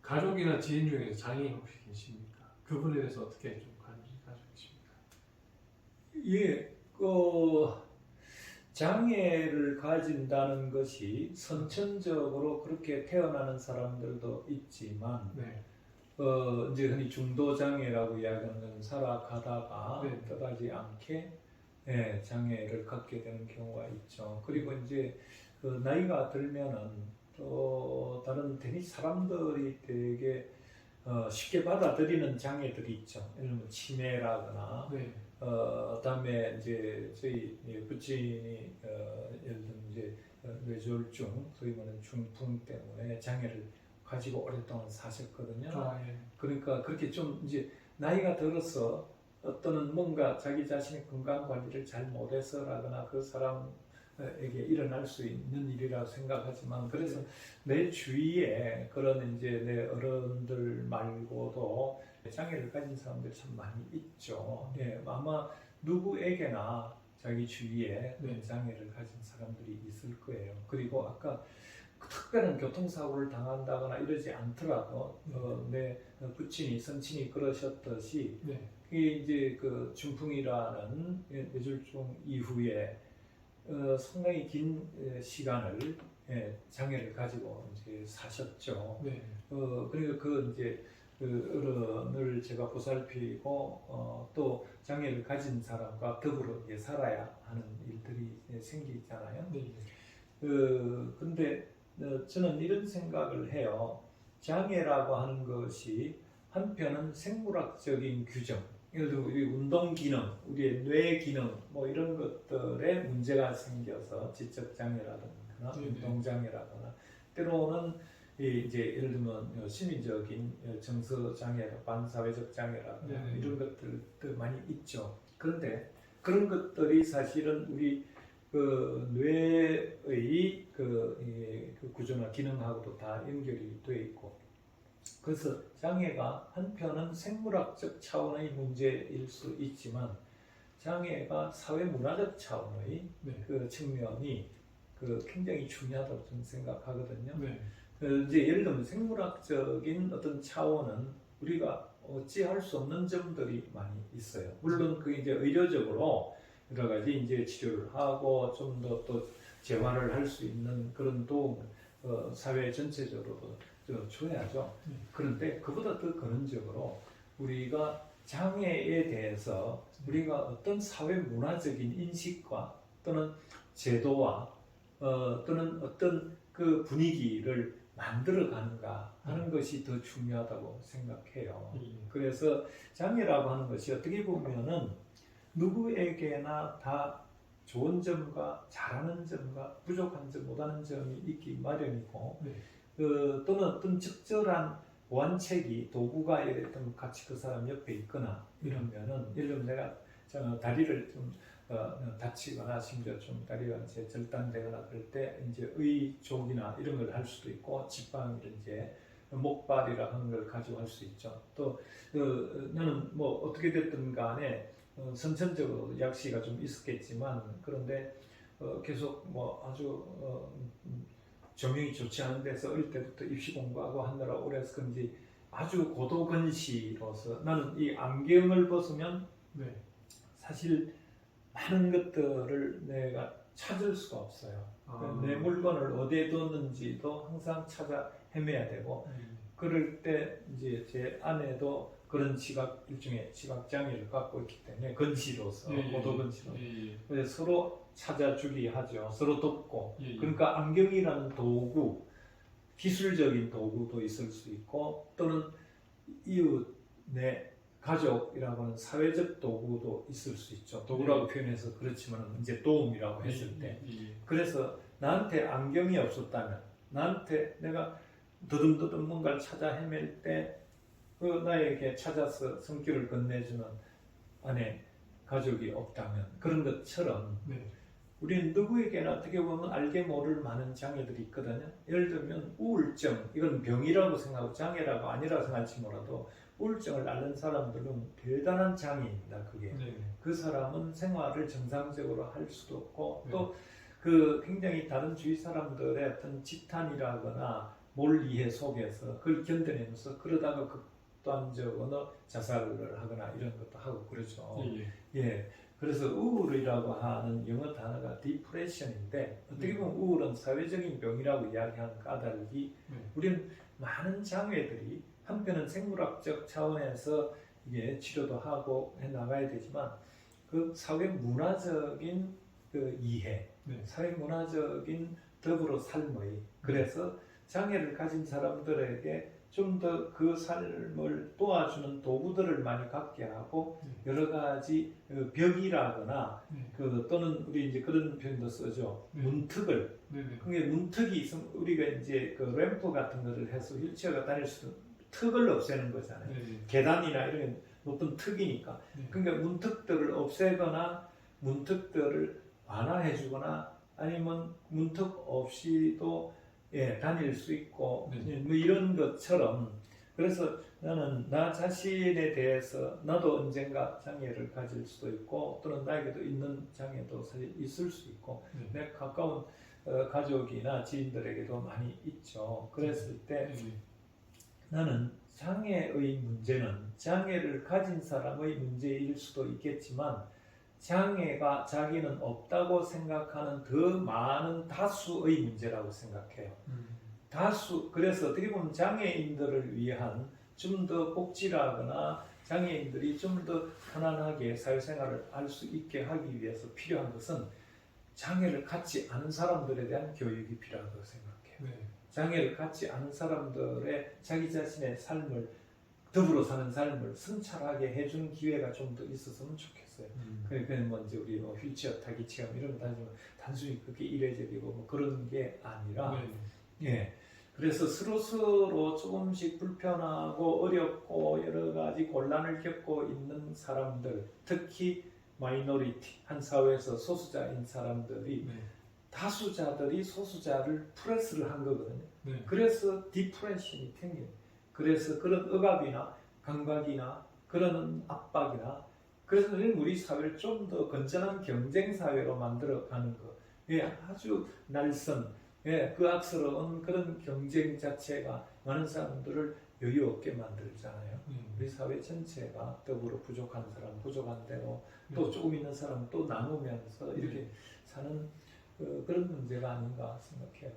가족이나 지인 중에 장애인 혹시 계십니까? 그분에 대해서 어떻게 좀 관심이 가지고 계십니까? 예, 그 장애를 가진다는 것이 선천적으로 그렇게 태어나는 사람들도 있지만, 네. 이제 흔히 중도 장애라고 이야기하는 살아가다가 네. 떠나지 않게 장애를 갖게 되는 경우가 있죠. 그리고 이제 그 나이가 들면은 또 다른 대리 사람들이 되게 쉽게 받아들이는 장애들이 있죠. 예를 들면 치매라거나 네. 그다음에 이제 저희 부친이 예를 들면 이제 뇌졸중, 소위 말하는 중풍 때문에 장애를 가지고 오랫동안 사셨거든요. 아, 예. 그러니까 그렇게 좀 이제 나이가 들어서 어떤 뭔가 자기 자신의 건강 관리를 잘 못해서라거나 그 사람에게 일어날 수 있는 일이라고 생각하지만, 그래서 내 주위에 그런 이제 내 어른들 말고도 장애를 가진 사람들이 참 많이 있죠. 예, 아마 누구에게나 자기 주위에 네. 장애를 가진 사람들이 있을 거예요. 그리고 아까 특별한 교통사고를 당한다거나 이러지 않더라도 내 부친이 선친이 그러셨듯이 네. 이게 이제 그 중풍이라는 뇌졸중 이후에 상당히 긴 시간을 장애를 가지고 이제 사셨죠. 네. 그리고 그 이제 그 어른을 제가 보살피고 또 장애를 가진 사람과 더불어 이제 살아야 하는 일들이 생기잖아요. 네. 근데 저는 이런 생각을 해요. 장애라고 하는 것이 한편은 생물학적인 규정, 예를 들어 우리 운동 기능, 우리의 뇌 기능, 뭐 이런 것들에 문제가 생겨서 지적 장애라든가 운동 장애라거나 때로는 이제 예를 들면 심리적인 정서 장애, 반사회적 장애라거나 이런 것들도 많이 있죠. 그런데 그런 것들이 사실은 우리 그 뇌의 그 구조나 기능하고도 다 연결이 되어 있고, 그래서 장애가 한편은 생물학적 차원의 문제일 수 있지만 장애가 사회문화적 차원의 그 측면이 굉장히 중요하다고 저는 생각하거든요. 네. 이제 예를 들면 생물학적인 어떤 차원은 우리가 어찌할 수 없는 점들이 많이 있어요. 물론 그 이제 의료적으로 여러 가지 이제 치료를 하고 좀 더 또 재활을 할 수 있는 그런 도움을 사회 전체적으로도 줘야죠. 그런데 그보다 더 근원적으로 우리가 장애에 대해서 우리가 어떤 사회 문화적인 인식과 또는 제도와 또는 어떤 그 분위기를 만들어 가는가 하는 것이 더 중요하다고 생각해요. 그래서 장애라고 하는 것이 어떻게 보면은 누구에게나 다 좋은 점과 잘하는 점과 부족한 점, 못하는 점이 있기 마련이고, 또는 어떤 적절한 보완책이 도구가 어떤 같이 그 사람 옆에 있거나 이러면은, 예를 들면 내가 다리를 좀 다치거나 심지어 좀 다리가 이제 절단되거나 그럴 때 이제 의족이나 이런 걸 할 수도 있고, 직방이든 이제 목발이라 하는 걸 가지고 할 수 있죠. 또 나는 뭐 어떻게 됐든 간에 선천적으로 약시가 좀 있었겠지만, 그런데 계속 뭐 아주 조명이 좋지 않은 데서 어릴 때부터 입시 공부하고 하느라 오래서 그런지 아주 고도근시로서 나는 이 안경을 벗으면 사실 많은 것들을 내가 찾을 수가 없어요. 내 물건을 어디에 뒀는지도 항상 찾아 헤매야 되고, 그럴 때 이제 제 아내도 그런 일종의 시각 장애를 갖고 있기 때문에 근시로서 고도근시로 그래서 서로 찾아주기 하죠. 서로 돕고. 그러니까 안경이라는 도구, 기술적인 도구도 있을 수 있고, 또는 이웃, 내 가족이라고 하는 사회적 도구도 있을 수 있죠. 도구라고 표현해서 그렇지만 이제 도움이라고 했을 때. 그래서 나한테 안경이 없었다면, 나한테 내가 더듬더듬 뭔가를 찾아 헤맬 때 그 나에게 찾아서 손길을 건네주는 아내, 가족이 없다면, 그런 것처럼 우리는 누구에게나 어떻게 보면 알게 모를 많은 장애들이 있거든요. 예를 들면 우울증, 이건 병이라고 생각하고 장애라고 아니라고 생각할지 몰라도 우울증을 앓는 사람들은 대단한 장애입니다. 그게 그 사람은 생활을 정상적으로 할 수도 없고 또 그 굉장히 다른 주위 사람들의 어떤 지탄이라거나 몰이해 속에서 그걸 견뎌내면서 그러다가 극단적으로 자살을 하거나 이런 것도 하고 그러죠. 예. 그래서 우울이라고 하는 영어 단어가 디프레션인데 어떻게 보면 우울은 사회적인 병이라고 이야기하는 까닭이 우리는 많은 장애들이 한편은 생물학적 차원에서 이게 치료도 하고 해 나가야 되지만 그 사회 문화적인 그 이해, 사회 문화적인 더불어 삶의 그래서 장애를 가진 사람들에게 좀 더 그 삶을 도와주는 도구들을 많이 갖게 하고 여러 가지 벽이라거나 그 또는 우리 이제 그런 표현도 쓰죠. 문턱을. 그게 문턱이 있으면 우리가 이제 그 램프 같은 거를 해서 휠체어가 다닐 수 있는 턱을 없애는 거잖아요. 계단이나 이런 높은 턱이니까. 그러니까 문턱들을 없애거나 문턱들을 완화해주거나 아니면 문턱 없이도 다닐 수 있고 뭐 이런 것처럼 그래서 나는 나 자신에 대해서 나도 언젠가 장애를 가질 수도 있고 또는 나에게도 있는 장애도 사실 있을 수 있고 내 가까운 가족이나 지인들에게도 많이 있죠. 그랬을 때 나는 장애의 문제는 장애를 가진 사람의 문제일 수도 있겠지만 장애가 자기는 없다고 생각하는 더 많은 다수의 문제라고 생각해요. 다수 그래서 어떻게 보면 장애인들을 위한 좀 더 복지라거나 장애인들이 좀 더 편안하게 사회생활을 할 수 있게 하기 위해서 필요한 것은 장애를 갖지 않은 사람들에 대한 교육이 필요하다고 생각해요. 장애를 갖지 않은 사람들의 자기 자신의 삶을 더불어 사는 삶을 성찰하게 해주는 기회가 좀 더 있었으면 좋겠어요. 그러니까 먼저 우리 휠체어 타기 체험 이런 거 다니면 단순히 그게 이례적이고 뭐 그런 게 아니라 그래서 서로 조금씩 불편하고 어렵고 여러 가지 곤란을 겪고 있는 사람들 특히 마이너리티 한 사회에서 소수자인 사람들이 다수자들이 소수자를 프레스를 한 거거든요. 그래서 디프레션이 생겨요. 그래서 그런 억압이나 강박이나 그런 압박이나 그래서 우리 사회를 좀 더 건전한 경쟁 사회로 만들어가는 거, 아주 날선, 그 악스러운 그런 경쟁 자체가 많은 사람들을 여유 없게 만들잖아요. 우리 사회 전체가 더불어 부족한 사람 부족한 대로 또 조금 있는 사람 또 나누면서 이렇게 사는 그런 문제가 아닌가 생각해요.